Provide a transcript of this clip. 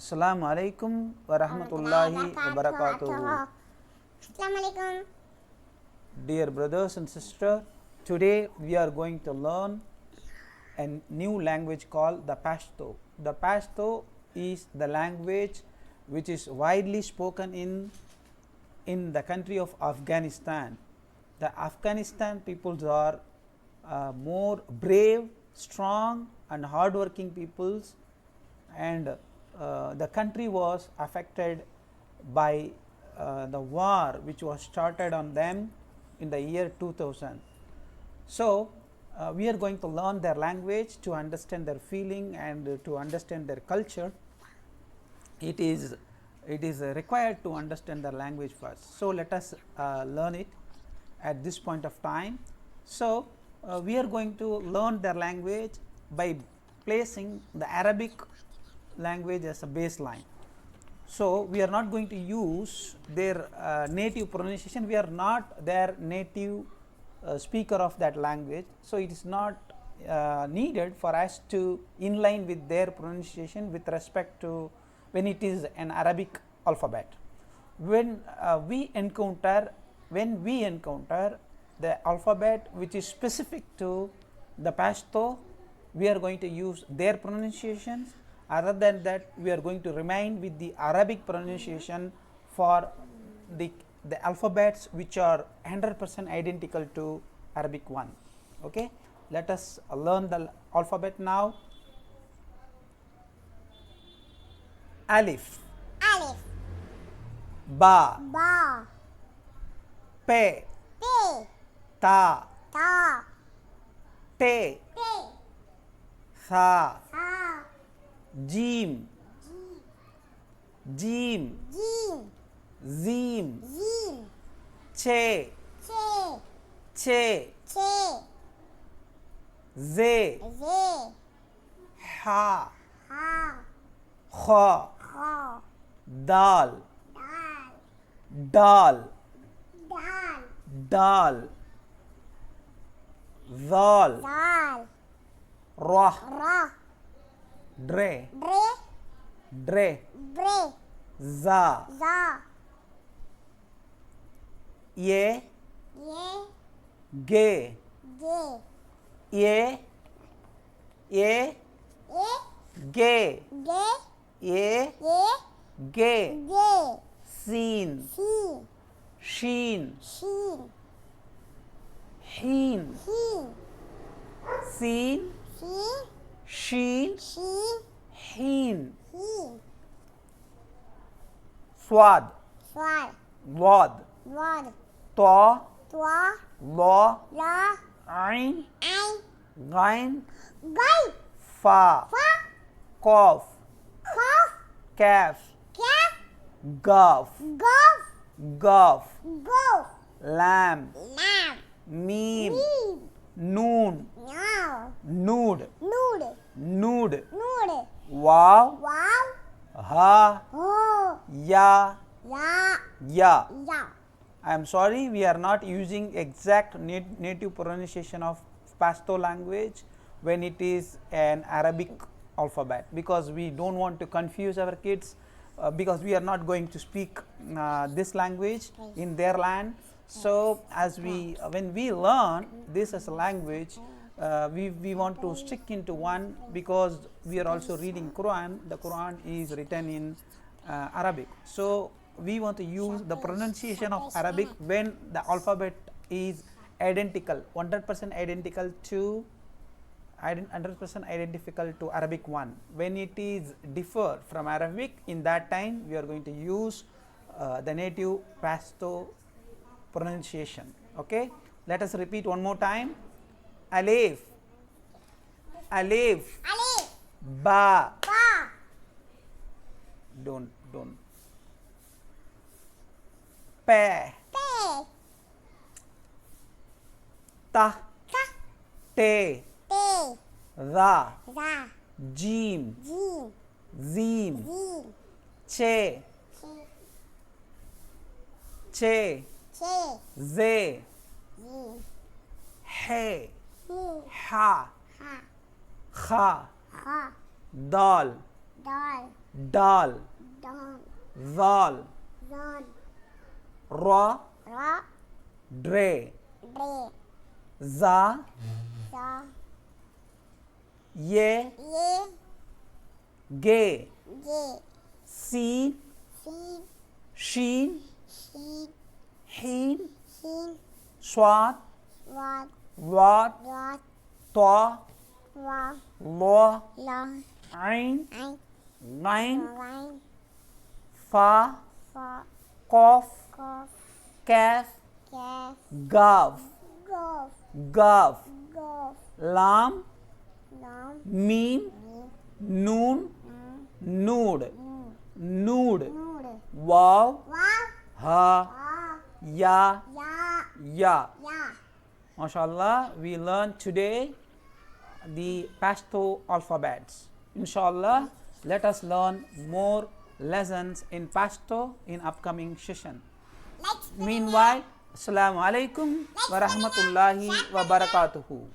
Assalamu alaikum wa rahmatullahi wa barakatuh. Assalamu alaikum. Dear brothers and sisters, today we are going to learn a new language called the Pashto. The Pashto is the language which is widely spoken in the country of Afghanistan. The Afghanistan peoples are more brave, strong and hardworking peoples, and the country was affected by the war which was started on them in the year 2000. So, we are going to learn their language to understand their feeling and to understand their culture. It is required to understand their language first. So, let us learn it at this point of time. So, we are going to learn their language by placing the Arabic language as a baseline. So, we are not going to use their native pronunciation, we are not their native speaker of that language. So, it is not needed for us to inline with their pronunciation with respect to when it is an Arabic alphabet. When we encounter the alphabet which is specific to the Pashto, we are going to use their pronunciations. Other than that, we are going to remain with the Arabic pronunciation for the alphabets which are 100% identical to Arabic one. Okay, let us learn the alphabet now. Alif, Alif, Ba, Ba, Pe, Pe, Ta, Ta, Te, Te, Sa, Sa, Jim, Jim, Jim, Zim, Jim, Che, Che, Che, Che, Ze, Ze, Ha, Ha, Kha, Kha, Dal, Dal, Dal, Dal, Dal, Zal, Dal, Rah, Ra, Dre, Dre, Dre, Bre, Za, Za, Ye, Ye, Ge, Ge, Ye, Ye, Ye, Ge, Ge, Ye, Ye, Ge, Ge, Sin, Sin, Sheen, Shin, Heen, Hin, Sin, Sin, Sheen, Shin, Heen, Hin, Swad, Swal, Wad, Wad, Ta, Twa, La, La, Ain, Ein, Gain, Gai, Fa, Fa, Qaf, Kaf, Kaf, Kaf, Gaf, Gaf, Gaf, Gof, Lam, Lam, Mim, Mim, Noon, Now, Nood, Nood, Nood, Nood, Wow, Wow, Ha, Ho, Ya, Ya, Ya. Ya, I am sorry, we are not using exact native pronunciation of Pashto language when it is an Arabic alphabet, because we do not want to confuse our kids, because we are not going to speak this language in their land. So, as when we learn this as a language, we want to stick into one, because we are also reading Quran. The Quran is written in Arabic. So, we want to use the pronunciation of Arabic when the alphabet is identical, 100% identical to 100% identical to Arabic one. When it is differ from Arabic, in that time we are going to use the native Pashto pronunciation. Okay, let us repeat one more time. Alif, Alif, Alif, Ba, Ba, don't Pe, Pe, Ta, Ta, Te, Te, Ra, Za, Jim, Jin, Zim, Zin, Che, Che, Che, Ze, Zin, He, Hi, Ha, Ha, Kha, Ha, Dal, Doll. dal, Don. zal, Zon. ra, Ra. dre, Dre. za, Za. ye, Ye. ge, Ge. sin, Sin. shin, Shin. hin, Shin. swat, Wat. wat, Wat. ta, Wa. lo, La. ain, Ein. ngain, Rain. fa, Fa. kof, Kof. kaf, Calf. gav, Golf. gav, Golf. lam, Lam. mim, noon, nood, nood, Nood. waw, Wow. ha, Wa. ya, Ya. ya. Ya. MashaAllah, we learned today the Pashto alphabets. Inshallah, let us learn more lessons in Pashto in upcoming session. Let's Meanwhile, Assalamu alaikum wa rahmatullahi wa barakatuhu.